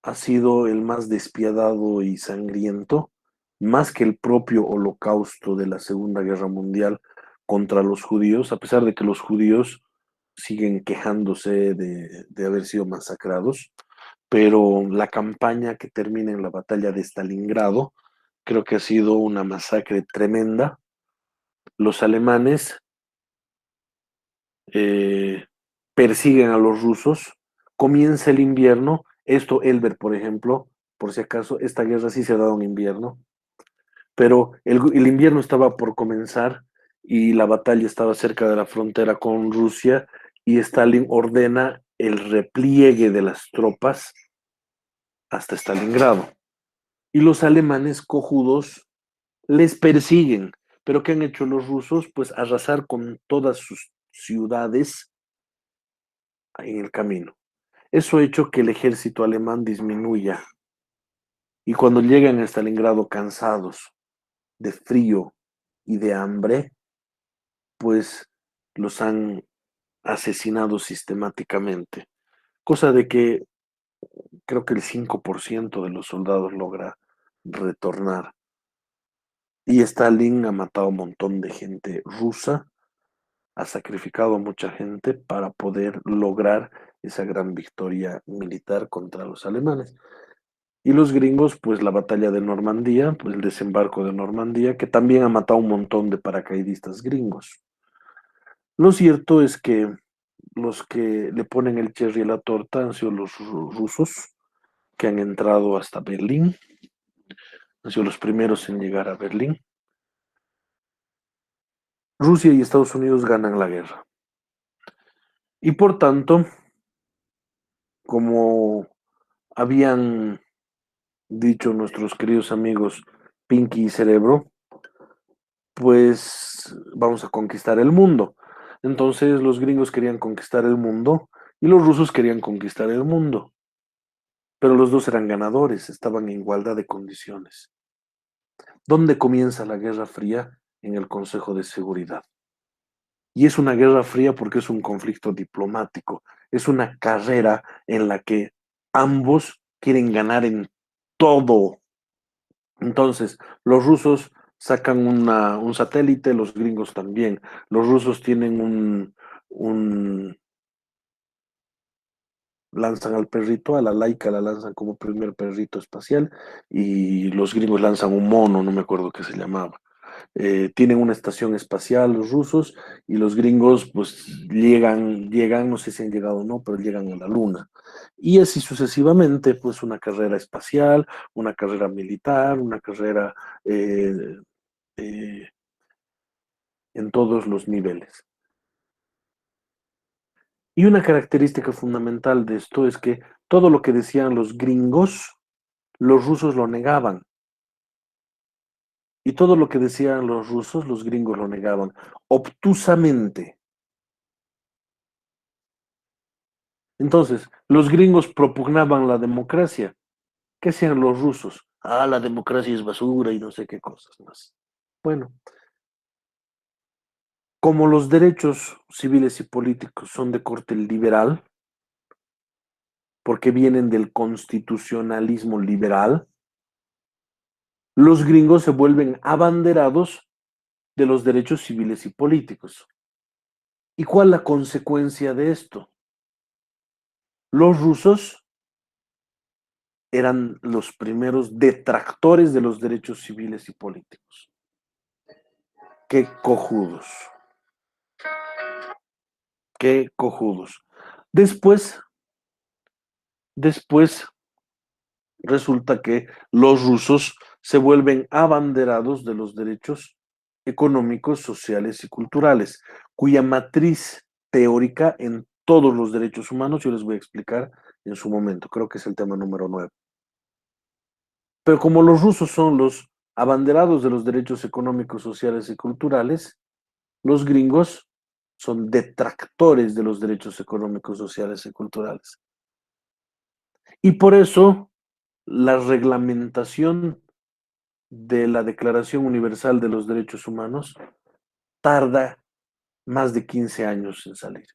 ha sido el más despiadado y sangriento, más que el propio holocausto de la Segunda Guerra Mundial contra los judíos, a pesar de que los judíos siguen quejándose de haber sido masacrados, pero la campaña que termina en la batalla de Stalingrado creo que ha sido una masacre tremenda. Los alemanes persiguen a los rusos, comienza el invierno. Esto, Elber, por ejemplo, por si acaso, esta guerra sí se ha dado en invierno, pero el invierno estaba por comenzar y la batalla estaba cerca de la frontera con Rusia y Stalin ordena el repliegue de las tropas hasta Stalingrado. Y los alemanes cojudos les persiguen. Pero ¿qué han hecho los rusos? Pues arrasar con todas sus ciudades en el camino. Eso ha hecho que el ejército alemán disminuya. Y cuando llegan a Stalingrado cansados de frío y de hambre, pues los han asesinado sistemáticamente. Cosa de que creo que el 5% de los soldados logra retornar. Y Stalin ha matado a un montón de gente rusa, ha sacrificado a mucha gente para poder lograr esa gran victoria militar contra los alemanes. Y los gringos, pues la batalla de Normandía, pues el desembarco de Normandía, que también ha matado un montón de paracaidistas gringos. Lo cierto es que los que le ponen el cherry a la torta han sido los rusos, que han entrado hasta Berlín, han sido los primeros en llegar a Berlín. Rusia y Estados Unidos ganan la guerra. Y por tanto, como habían dicho nuestros queridos amigos Pinky y Cerebro, pues vamos a conquistar el mundo. Entonces los gringos querían conquistar el mundo y los rusos querían conquistar el mundo. Pero los dos eran ganadores, estaban en igualdad de condiciones. ¿Dónde comienza la Guerra Fría? En el Consejo de Seguridad. Y es una guerra fría porque es un conflicto diplomático, es una carrera en la que ambos quieren ganar en todo. Entonces, los rusos sacan un satélite, los gringos también. Los rusos tienen lanzan al perrito, a la Laika la lanzan como primer perrito espacial, y los gringos lanzan un mono, no me acuerdo qué se llamaba. Tienen una estación espacial los rusos, y los gringos pues llegan, no sé si han llegado o no, pero llegan a la luna. Y así sucesivamente, pues una carrera espacial, una carrera militar, una carrera en todos los niveles. Y una característica fundamental de esto es que todo lo que decían los gringos, los rusos lo negaban. Y todo lo que decían los rusos, los gringos lo negaban, obtusamente. Entonces, los gringos propugnaban la democracia. ¿Qué hacían los rusos? Ah, la democracia es basura y no sé qué cosas más. Bueno, como los derechos civiles y políticos son de corte liberal, porque vienen del constitucionalismo liberal, los gringos se vuelven abanderados de los derechos civiles y políticos. ¿Y cuál es la consecuencia de esto? Los rusos eran los primeros detractores de los derechos civiles y políticos. ¡Qué cojudos! ¡Qué cojudos! Después resulta que los rusos se vuelven abanderados de los derechos económicos, sociales y culturales, cuya matriz teórica en todos los derechos humanos yo les voy a explicar en su momento. Creo que es el tema número 9. Pero como los rusos son los abanderados de los derechos económicos, sociales y culturales, los gringos son detractores de los derechos económicos, sociales y culturales. Y por eso la reglamentación de la Declaración Universal de los Derechos Humanos tarda más de 15 años en salir.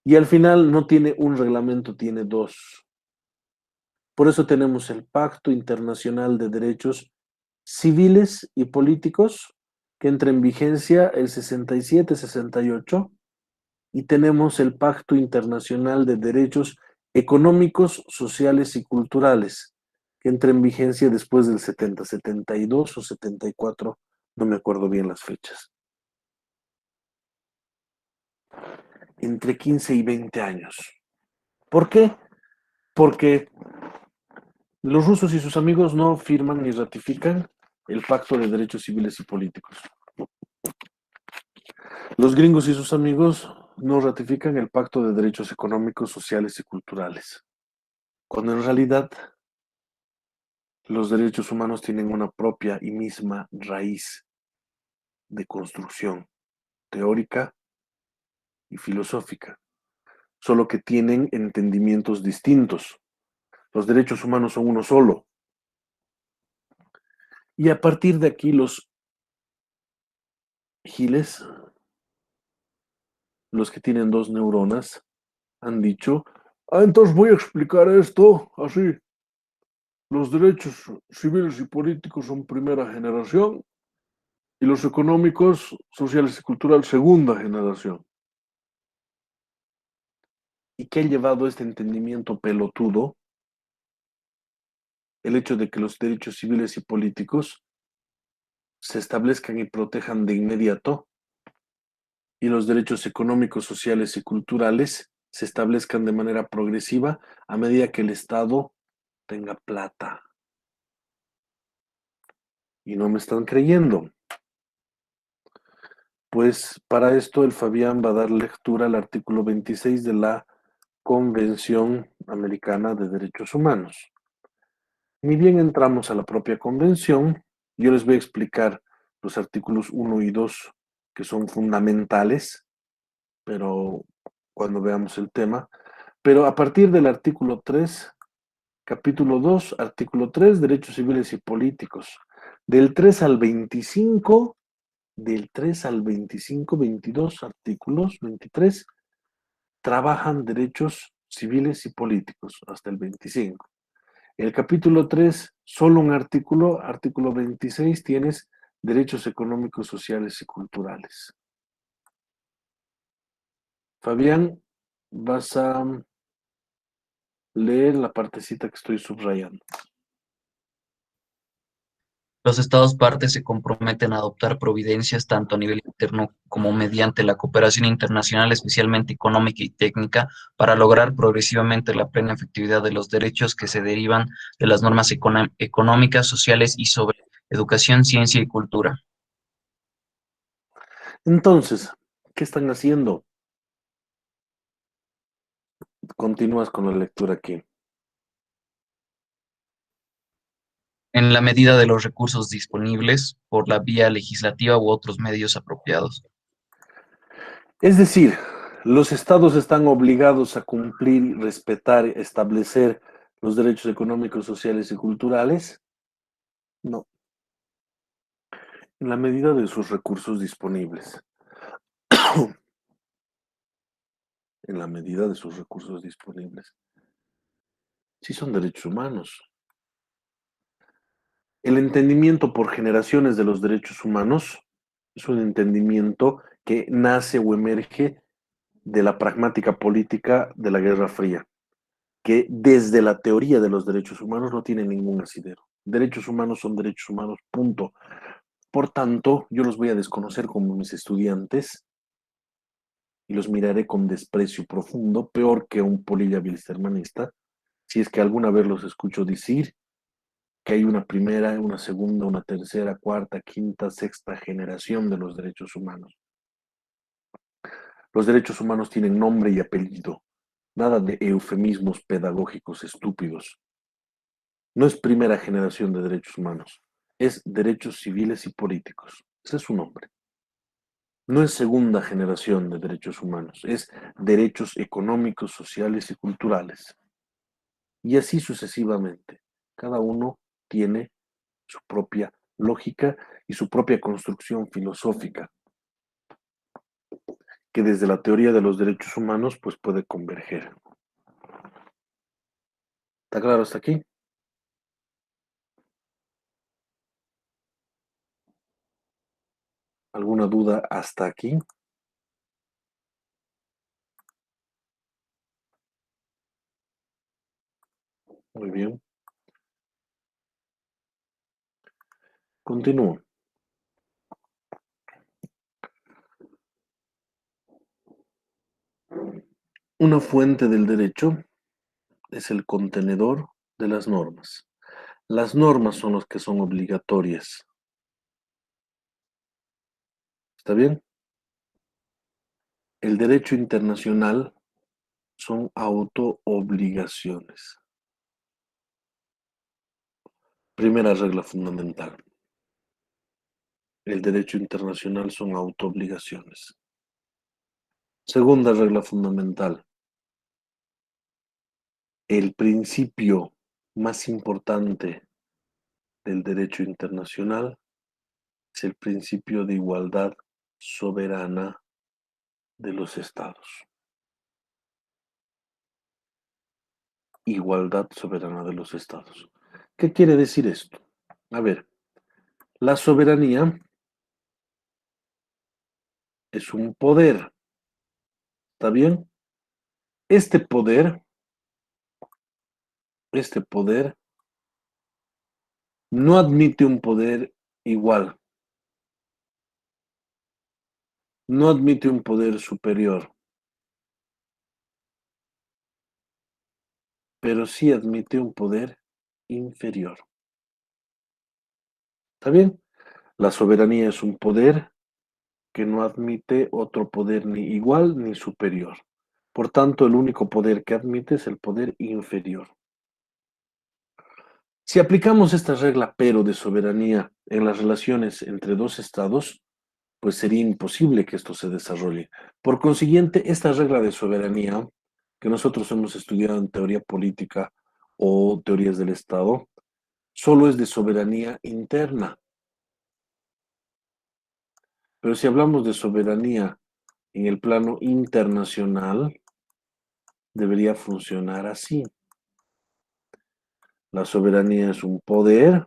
Y al final no tiene un reglamento, tiene dos. Por eso tenemos el Pacto Internacional de Derechos Civiles y Políticos, que entra en vigencia el 67-68, y tenemos el Pacto Internacional de Derechos Económicos, Sociales y Culturales, que entra en vigencia después del 70, 72 o 74, no me acuerdo bien las fechas. Entre 15 y 20 años. ¿Por qué? Porque los rusos y sus amigos no firman ni ratifican el Pacto de Derechos Civiles y Políticos. Los gringos y sus amigos no ratifican el Pacto de Derechos Económicos, Sociales y Culturales. Cuando en realidad los derechos humanos tienen una propia y misma raíz de construcción teórica y filosófica, solo que tienen entendimientos distintos. Los derechos humanos son uno solo. Y a partir de aquí los giles, los que tienen dos neuronas, han dicho, entonces voy a explicar esto así. Los derechos civiles y políticos son primera generación y los económicos, sociales y culturales segunda generación. ¿Y qué ha llevado este entendimiento pelotudo? El hecho de que los derechos civiles y políticos se establezcan y protejan de inmediato y los derechos económicos, sociales y culturales se establezcan de manera progresiva a medida que el Estado tenga plata. Y no me están creyendo. Pues para esto el Fabián va a dar lectura al artículo 26 de la Convención Americana de Derechos Humanos. Ni bien entramos a la propia convención, yo les voy a explicar los artículos 1 y 2 que son fundamentales, pero cuando veamos el tema. Pero a partir del artículo 3, capítulo 2, artículo 3, derechos civiles y políticos. Del 3 al 25, 22 artículos, 23, trabajan derechos civiles y políticos, hasta el 25. El capítulo 3, solo un artículo, artículo 26, tienes derechos económicos, sociales y culturales. Fabián, vas a leer la partecita que estoy subrayando. Los Estados partes se comprometen a adoptar providencias tanto a nivel interno como mediante la cooperación internacional, especialmente económica y técnica, para lograr progresivamente la plena efectividad de los derechos que se derivan de las normas económicas, sociales y sobre educación, ciencia y cultura. Entonces, ¿qué están haciendo? Continúas con la lectura aquí. en la medida de los recursos disponibles por la vía legislativa u otros medios apropiados. Es decir, los estados están obligados a cumplir y respetar, establecer los derechos económicos, sociales y culturales. No, en la medida de sus recursos disponibles. En la medida de sus recursos disponibles. Sí son derechos humanos. El entendimiento por generaciones de los derechos humanos es un entendimiento que nace o emerge de la pragmática política de la Guerra Fría, que desde la teoría de los derechos humanos no tiene ningún asidero. Derechos humanos son derechos humanos, punto. Por tanto, yo los voy a desconocer como mis estudiantes y los miraré con desprecio profundo, peor que un polilla bilstermanista, si es que alguna vez los escucho decir que hay una primera, una segunda, una tercera, cuarta, quinta, sexta generación de los derechos humanos. Los derechos humanos tienen nombre y apellido, nada de eufemismos pedagógicos estúpidos. No es primera generación de derechos humanos, es derechos civiles y políticos. Ese es su nombre. No es segunda generación de derechos humanos, es derechos económicos, sociales y culturales. Y así sucesivamente. Cada uno tiene su propia lógica y su propia construcción filosófica, que desde la teoría de los derechos humanos pues puede converger. ¿Está claro hasta aquí? ¿Alguna duda hasta aquí? Muy bien. Continúo. Una fuente del derecho es el contenedor de las normas. Las normas son las que son obligatorias. ¿Está bien? El derecho internacional son autoobligaciones. Primera regla fundamental. El derecho internacional son autoobligaciones. Segunda regla fundamental. El principio más importante del derecho internacional es el principio de igualdad soberana de los estados. Igualdad soberana de los estados. ¿Qué quiere decir esto? A ver, la soberanía es un poder. ¿Está bien? Este poder no admite un poder igual. No admite un poder superior. Pero sí admite un poder inferior. ¿Está bien? La soberanía es un poder que no admite otro poder ni igual ni superior. Por tanto, el único poder que admite es el poder inferior. Si aplicamos esta regla pero de soberanía en las relaciones entre dos estados, pues sería imposible que esto se desarrolle. Por consiguiente, esta regla de soberanía que nosotros hemos estudiado en teoría política o teorías del Estado, solo es de soberanía interna. Pero si hablamos de soberanía en el plano internacional, debería funcionar así. La soberanía es un poder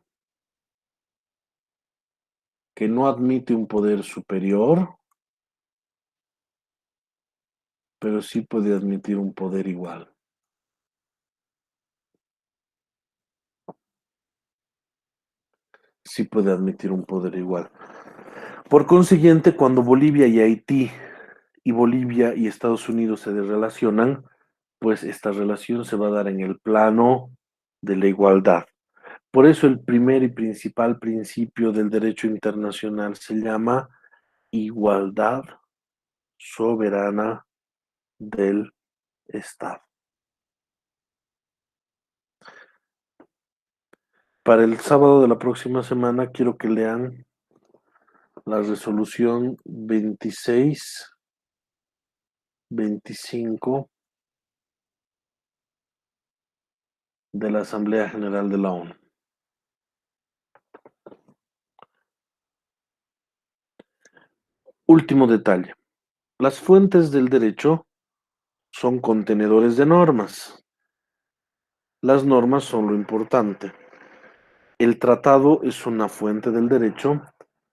que no admite un poder superior, pero sí puede admitir un poder igual. Sí puede admitir un poder igual. Por consiguiente, cuando Bolivia y Haití y Bolivia y Estados Unidos se relacionan, pues esta relación se va a dar en el plano de la igualdad. Por eso el primer y principal principio del derecho internacional se llama igualdad soberana del Estado. para el sábado de la próxima semana quiero que lean la resolución 26-25 de la Asamblea General de la ONU. Último detalle. Las fuentes del derecho son contenedores de normas. Las normas son lo importante. El tratado es una fuente del derecho,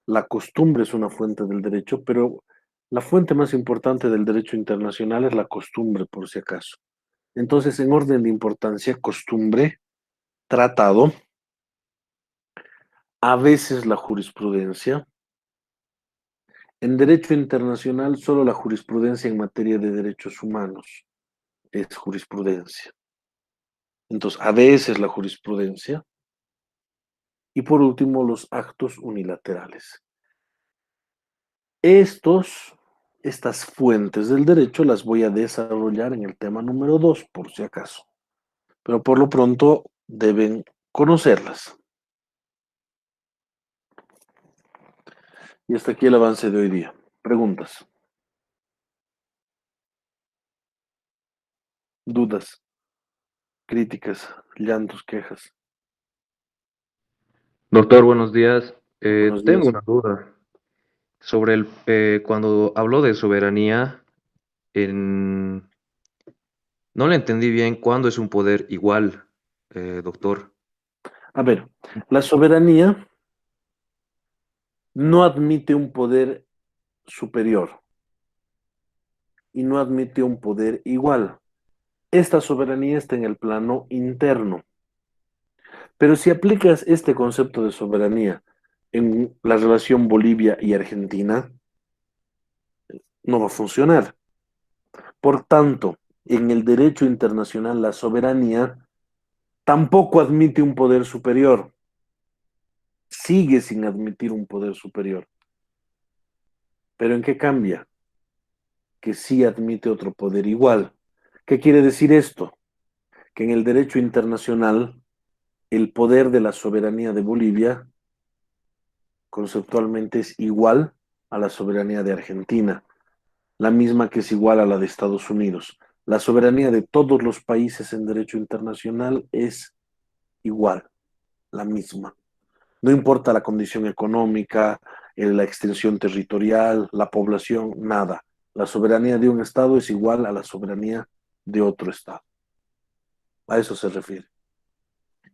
la costumbre es una fuente del derecho, pero la fuente más importante del derecho internacional es la costumbre, por si acaso. Entonces, en orden de importancia, costumbre, tratado, a veces la jurisprudencia. En derecho internacional, solo la jurisprudencia en materia de derechos humanos es jurisprudencia. Entonces, a veces la jurisprudencia. Y por último, los actos unilaterales. Estas fuentes del derecho las voy a desarrollar en el tema número 2, por si acaso. Pero por lo pronto deben conocerlas. Y hasta aquí el avance de hoy día. Preguntas. Dudas. Críticas. Llantos, quejas. Doctor, buenos días. Buenos Tengo días. una duda sobre cuando habló de soberanía, en- no le entendí bien cuándo es un poder igual, doctor. A ver, la soberanía no admite un poder superior y no admite un poder igual. Esta soberanía está en el plano interno. Pero si aplicas este concepto de soberanía en la relación Bolivia y Argentina, no va a funcionar. Por tanto, en el derecho internacional, la soberanía tampoco admite un poder superior. Sigue sin admitir un poder superior. ¿Pero en qué cambia? Que sí admite otro poder igual. ¿Qué quiere decir esto? Que en el derecho internacional, el poder de la soberanía de Bolivia conceptualmente es igual a la soberanía de Argentina, la misma que es igual a la de Estados Unidos. La soberanía de todos los países en derecho internacional es igual, la misma. No importa la condición económica, la extensión territorial, la población, nada. La soberanía de un Estado es igual a la soberanía de otro Estado. A eso se refiere.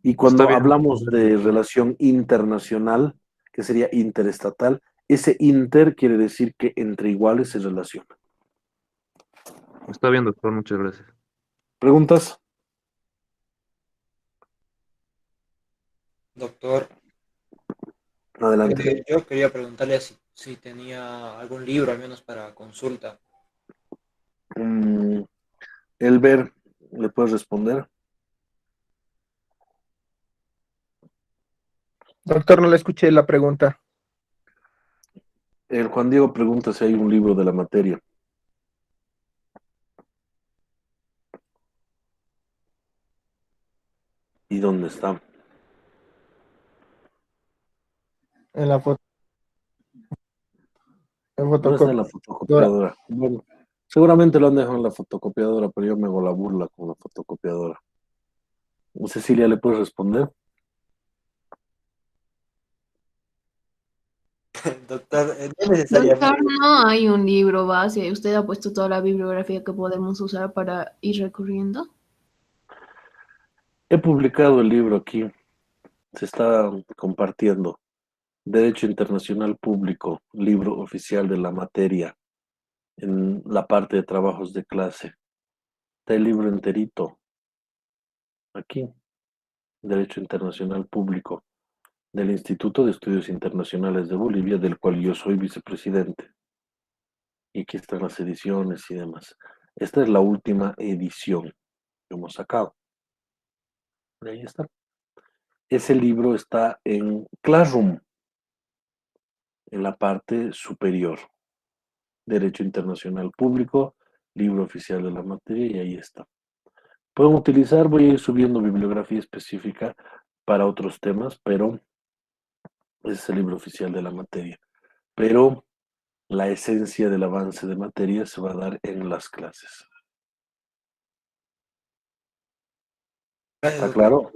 Y Está cuando bien. hablamos de relación internacional, que sería interestatal, ese inter quiere decir que entre iguales se relaciona. Está bien, doctor, muchas gracias. ¿Preguntas? Doctor, Adelante. yo quería preguntarle si tenía algún libro, al menos para consulta. Elber, ¿le puedes responder? Doctor, no le escuché la pregunta. El Juan Diego pregunta si hay un libro de la materia. ¿Y dónde está? En la foto. En No está en fotocopiadora. la fotocopiadora. Bueno, seguramente lo han dejado en la fotocopiadora, pero yo me hago la burla con la fotocopiadora. Cecilia, ¿le puedes responder? Doctor, no Doctor, necesariamente. no hay un libro base. ¿Usted ha puesto toda la bibliografía que podemos usar para ir recurriendo? He publicado el libro aquí. Se está compartiendo. Derecho Internacional Público, libro oficial de la materia, en la parte de trabajos de clase. Está el libro enterito. Aquí. Derecho Internacional Público, del Instituto de Estudios Internacionales de Bolivia, del cual yo soy vicepresidente. Y aquí están las ediciones y demás. Esta es la última edición que hemos sacado. Y ahí está. Ese libro está en Classroom, en la parte superior. Derecho Internacional Público, libro oficial de la materia, y ahí está. Pueden utilizar, voy a ir subiendo bibliografía específica para otros temas, pero ese es el libro oficial de la materia. Pero la esencia del avance de materia se va a dar en las clases. ¿Está claro?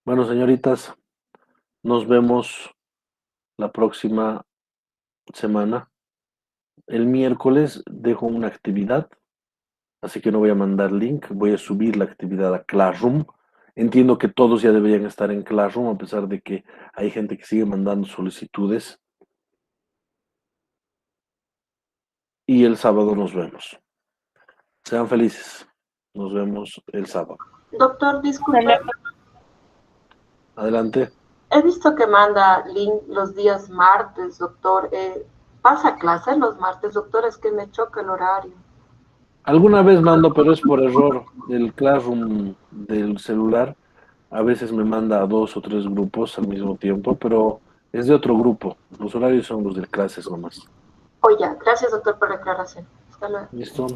Bueno, señoritas, nos vemos la próxima semana. El miércoles dejo una actividad, así que no voy a mandar link, voy a subir la actividad a Classroom. Entiendo que todos ya deberían estar en Classroom, a pesar de que hay gente que sigue mandando solicitudes. Y el sábado nos vemos. Sean felices. Nos vemos el sábado. Doctor, disculpe. Adelante. He visto que manda link los días martes, doctor. ¿Pasa clases los martes, doctor? Es que me choca el horario. Alguna vez mando, pero es por error. El Classroom del celular a veces me manda a 2 o 3 grupos al mismo tiempo, pero es de otro grupo. Los horarios son los de clases nomás. Oye, gracias, doctor, por la aclaración. Hasta luego. ¿Listo?